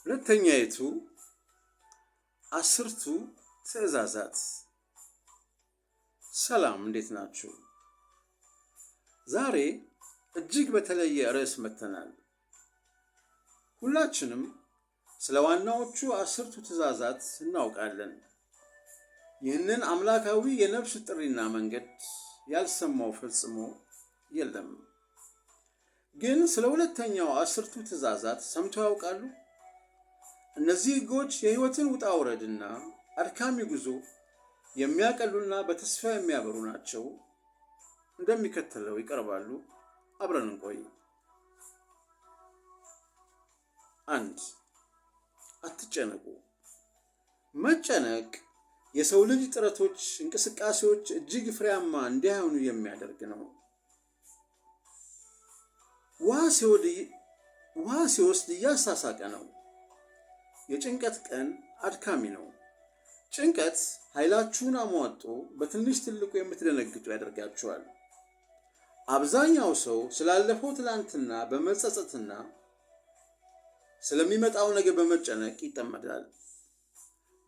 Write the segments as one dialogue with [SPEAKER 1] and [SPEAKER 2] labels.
[SPEAKER 1] ሁለተኛይቱ አስርቱ ትእዛዛት። ሰላም፣ እንዴት ናችሁ? ዛሬ እጅግ በተለየ ርዕስ መጥተናል። ሁላችንም ስለ ዋናዎቹ አስርቱ ትእዛዛት እናውቃለን። ይህንን አምላካዊ የነፍስ ጥሪና መንገድ ያልሰማው ፈጽሞ የለም። ግን ስለ ሁለተኛው አስርቱ ትእዛዛት ሰምተው ያውቃሉ? እነዚህ ሕጎች የሕይወትን ውጣ ውረድና አድካሚ ጉዞ የሚያቀሉና በተስፋ የሚያበሩ ናቸው። እንደሚከተለው ይቀርባሉ። አብረን እንቆይ። 1. አትጨነቁ። መጨነቅ የሰው ልጅ ጥረቶች፣ እንቅስቃሴዎች እጅግ ፍሬያማ እንዳይሆኑ የሚያደርግ ነው። ውሃ ሲወስድ እያሳሳቀ ነው። የጭንቀት ቀን አድካሚ ነው። ጭንቀት ኃይላችሁን አሟጦ በትንሽ ትልቁ የምትደነግጡ ያደርጋችኋል። አብዛኛው ሰው ስላለፈው ትላንትና በመጸጸትና ስለሚመጣው ነገ በመጨነቅ ይጠመዳል።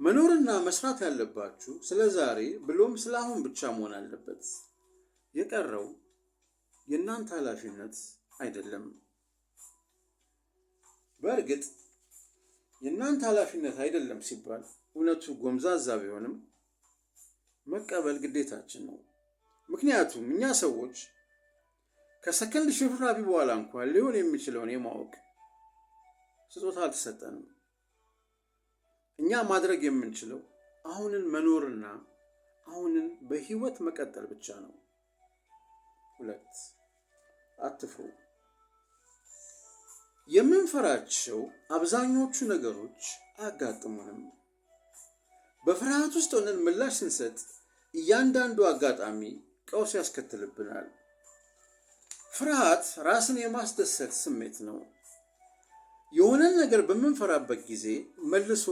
[SPEAKER 1] መኖርና መስራት ያለባችሁ ስለ ዛሬ ብሎም ስለ አሁን ብቻ መሆን አለበት። የቀረው የእናንተ ኃላፊነት አይደለም። በእርግጥ የእናንተ ኃላፊነት አይደለም ሲባል እውነቱ ጎምዛዛ ቢሆንም መቀበል ግዴታችን ነው። ምክንያቱም እኛ ሰዎች ከሰከንድ ሽፍራፊ በኋላ እንኳን ሊሆን የሚችለውን የማወቅ ስጦታ አልተሰጠንም። እኛ ማድረግ የምንችለው አሁንን መኖርና አሁንን በህይወት መቀጠል ብቻ ነው። 2. አትፍሩ። የምንፈራቸው አብዛኞቹ ነገሮች አያጋጥሙንም። በፍርሃት ውስጥ ሆነን ምላሽ ስንሰጥ እያንዳንዱ አጋጣሚ ቀውስ ያስከትልብናል። ፍርሃት ራስን የማስደሰት ስሜት ነው። የሆነን ነገር በምንፈራበት ጊዜ መልሶ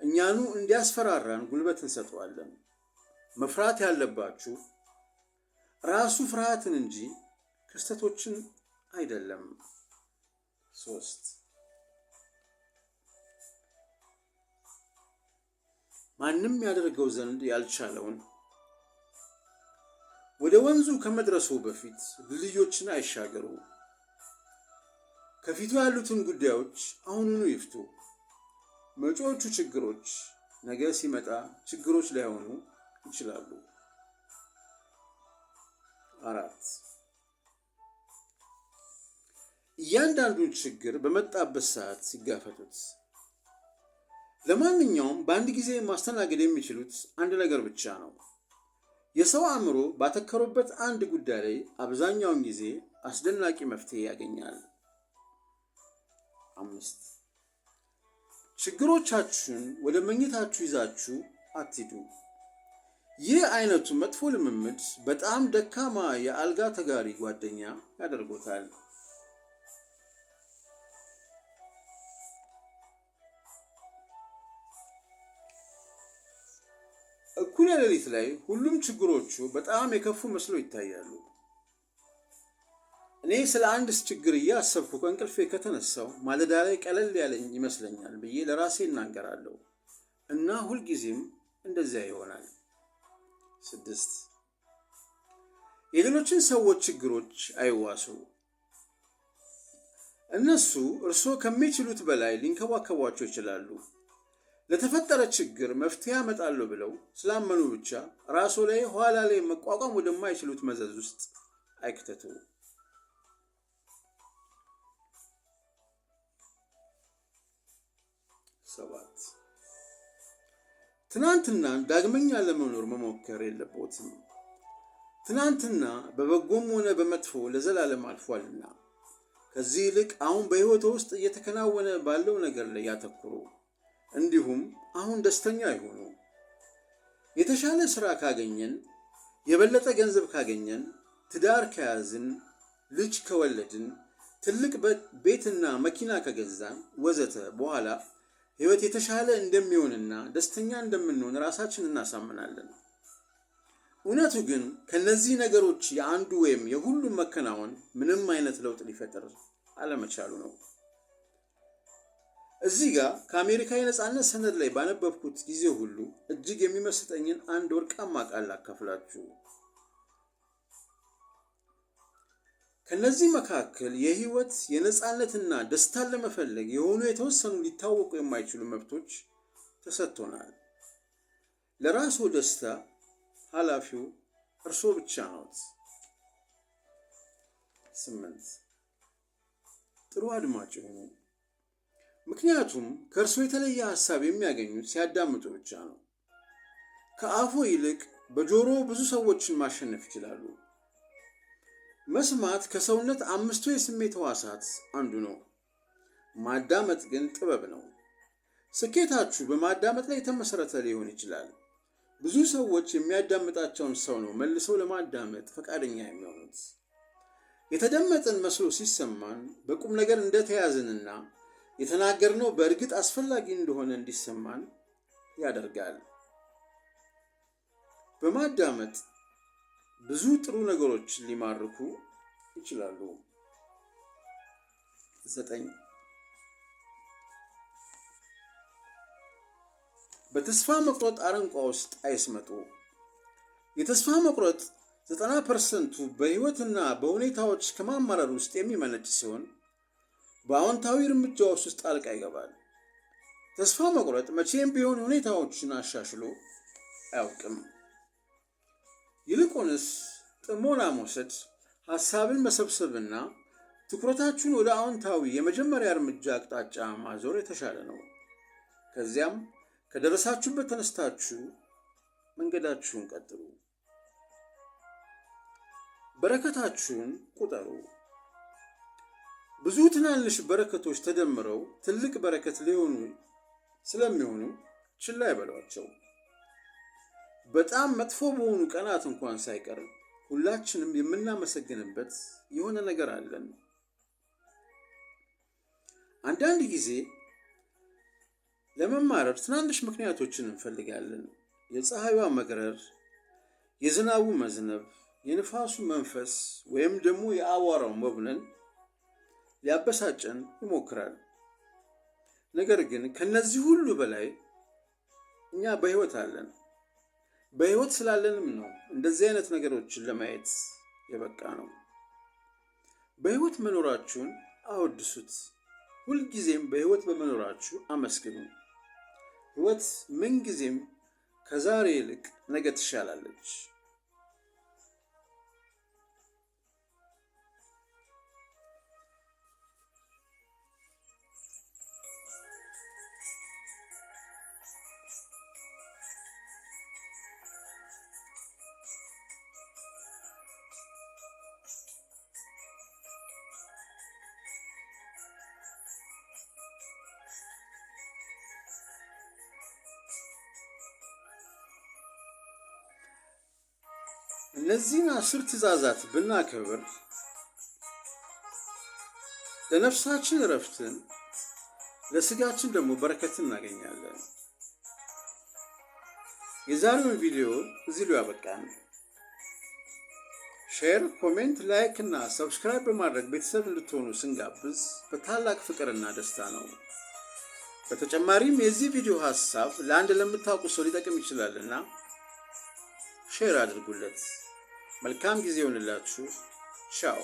[SPEAKER 1] እኛኑ እንዲያስፈራራን ጉልበት እንሰጠዋለን። መፍራት ያለባችሁ ራሱ ፍርሃትን እንጂ ክስተቶችን አይደለም። 3. ማንም ያደርገው ዘንድ ያልቻለውን ወደ ወንዙ ከመድረሱ በፊት ድልድዮችን አይሻገሩ። ከፊቱ ያሉትን ጉዳዮች አሁኑኑ ይፍቱ። መጪዎቹ ችግሮች ነገ ሲመጣ ችግሮች ላይሆኑ ይችላሉ። 4. እያንዳንዱን ችግር በመጣበት ሰዓት ሲጋፈጡት። ለማንኛውም በአንድ ጊዜ ማስተናገድ የሚችሉት አንድ ነገር ብቻ ነው። የሰው አእምሮ ባተከሩበት አንድ ጉዳይ ላይ አብዛኛውን ጊዜ አስደናቂ መፍትሄ ያገኛል። 5. ችግሮቻችሁን ወደ መኝታችሁ ይዛችሁ አትሂዱ። ይህ አይነቱ መጥፎ ልምምድ በጣም ደካማ የአልጋ ተጋሪ ጓደኛ ያደርጎታል። እኩለ ሌሊት ላይ ሁሉም ችግሮቹ በጣም የከፉ መስሎ ይታያሉ። እኔ ስለ አንድ ችግር እያሰብኩ ከእንቅልፌ ከተነሳው ማለዳ ላይ ቀለል ያለኝ ይመስለኛል ብዬ ለራሴ እናገራለሁ እና ሁልጊዜም እንደዚያ ይሆናል። 6. የሌሎችን ሰዎች ችግሮች አይዋሱ። እነሱ እርስዎ ከሚችሉት በላይ ሊንከባከቧቸው ይችላሉ። ለተፈጠረ ችግር መፍትሄ ያመጣሉ ብለው ስላመኑ ብቻ ራስዎ ላይ ኋላ ላይ መቋቋም ወደማይችሉት መዘዝ ውስጥ አይክተቱ። 7. ትናንትናን ዳግመኛ ለመኖር መሞከር የለብዎትም። ትናንትና በበጎም ሆነ በመጥፎ ለዘላለም አልፏልና ከዚህ ይልቅ አሁን በሕይወት ውስጥ እየተከናወነ ባለው ነገር ላይ ያተኩሩ። እንዲሁም አሁን ደስተኛ ይሁኑ። የተሻለ ሥራ ካገኘን፣ የበለጠ ገንዘብ ካገኘን፣ ትዳር ከያዝን፣ ልጅ ከወለድን፣ ትልቅ ቤትና መኪና ከገዛን ወዘተ በኋላ ሕይወት የተሻለ እንደሚሆንና ደስተኛ እንደምንሆን ራሳችን እናሳምናለን። እውነቱ ግን ከነዚህ ነገሮች የአንዱ ወይም የሁሉም መከናወን ምንም አይነት ለውጥ ሊፈጥር አለመቻሉ ነው። እዚህ ጋር ከአሜሪካ የነፃነት ሰነድ ላይ ባነበብኩት ጊዜ ሁሉ እጅግ የሚመስጠኝን አንድ ወርቃማ ቃል አካፍላችሁ። ከነዚህ መካከል የህይወት የነፃነትና ደስታን ለመፈለግ የሆኑ የተወሰኑ ሊታወቁ የማይችሉ መብቶች ተሰጥቶናል። ለራስዎ ደስታ ኃላፊው እርስዎ ብቻ ነዎት። 8 ጥሩ አድማጭ ይሁኑ። ምክንያቱም ከእርስዎ የተለየ ሀሳብ የሚያገኙት ሲያዳምጡ ብቻ ነው። ከአፎ ይልቅ በጆሮ ብዙ ሰዎችን ማሸነፍ ይችላሉ። መስማት ከሰውነት 5ቱ የስሜት ሕዋሳት አንዱ ነው። ማዳመጥ ግን ጥበብ ነው። ስኬታችሁ በማዳመጥ ላይ የተመሰረተ ሊሆን ይችላል። ብዙ ሰዎች የሚያዳምጣቸውን ሰው ነው መልሰው ለማዳመጥ ፈቃደኛ የሚሆኑት። የተደመጥን መስሎ ሲሰማን በቁም ነገር እንደተያዝንና የተናገርነው በእርግጥ አስፈላጊ እንደሆነ እንዲሰማን ያደርጋል። በማዳመጥ ብዙ ጥሩ ነገሮችን ሊማርኩ ይችላሉ። 9 በተስፋ መቁረጥ አረንቋ ውስጥ አይስመጡ። የተስፋ መቁረጥ 90%ቱ በሕይወትና በሁኔታዎች ከማማረር ውስጥ የሚመነጭ ሲሆን በአዎንታዊ እርምጃዎች ውስጥ ጣልቃ ይገባል። ተስፋ መቁረጥ መቼም ቢሆን ሁኔታዎችን አሻሽሎ አያውቅም። ይልቁንስ ጥሞና መውሰድ፣ ሐሳብን መሰብሰብና ትኩረታችሁን ወደ አዎንታዊ የመጀመሪያ እርምጃ አቅጣጫ ማዞር የተሻለ ነው። ከዚያም ከደረሳችሁበት ተነስታችሁ መንገዳችሁን ቀጥሉ። በረከታችሁን ቁጠሩ። ብዙ ትናንሽ በረከቶች ተደምረው ትልቅ በረከት ሊሆኑ ስለሚሆኑ ችላ አይበሏቸው። በጣም መጥፎ በሆኑ ቀናት እንኳን ሳይቀር ሁላችንም የምናመሰግንበት የሆነ ነገር አለን። አንዳንድ ጊዜ ለመማረር ትናንሽ ምክንያቶችን እንፈልጋለን። የፀሐይዋ መግረር፣ የዝናቡ መዝነብ፣ የንፋሱ መንፈስ ወይም ደግሞ የአቧራው መቡነን ሊያበሳጨን ይሞክራል። ነገር ግን ከነዚህ ሁሉ በላይ እኛ በሕይወት አለን። በሕይወት ስላለንም ነው እንደዚህ አይነት ነገሮችን ለማየት የበቃ ነው። በሕይወት መኖራችሁን አወድሱት። ሁልጊዜም በሕይወት በመኖራችሁ አመስግኑ። ሕይወት ምንጊዜም ከዛሬ ይልቅ ነገ ትሻላለች። እነዚህን 10 ትእዛዛት ብናከብር ለነፍሳችን እረፍትን፣ ለስጋችን ደግሞ በረከትን እናገኛለን። የዛሬውን ቪዲዮ እዚህ ላይ ያበቃን። ሼር፣ ኮሜንት፣ ላይክ እና ሰብስክራይብ በማድረግ ቤተሰብ እንድትሆኑ ስንጋብዝ በታላቅ ፍቅርና ደስታ ነው። በተጨማሪም የዚህ ቪዲዮ ሐሳብ ለአንድ ለምታውቁ ሰው ሊጠቅም ይችላልና ሼር አድርጉለት። መልካም ጊዜ ይሁንላችሁ። ቻው።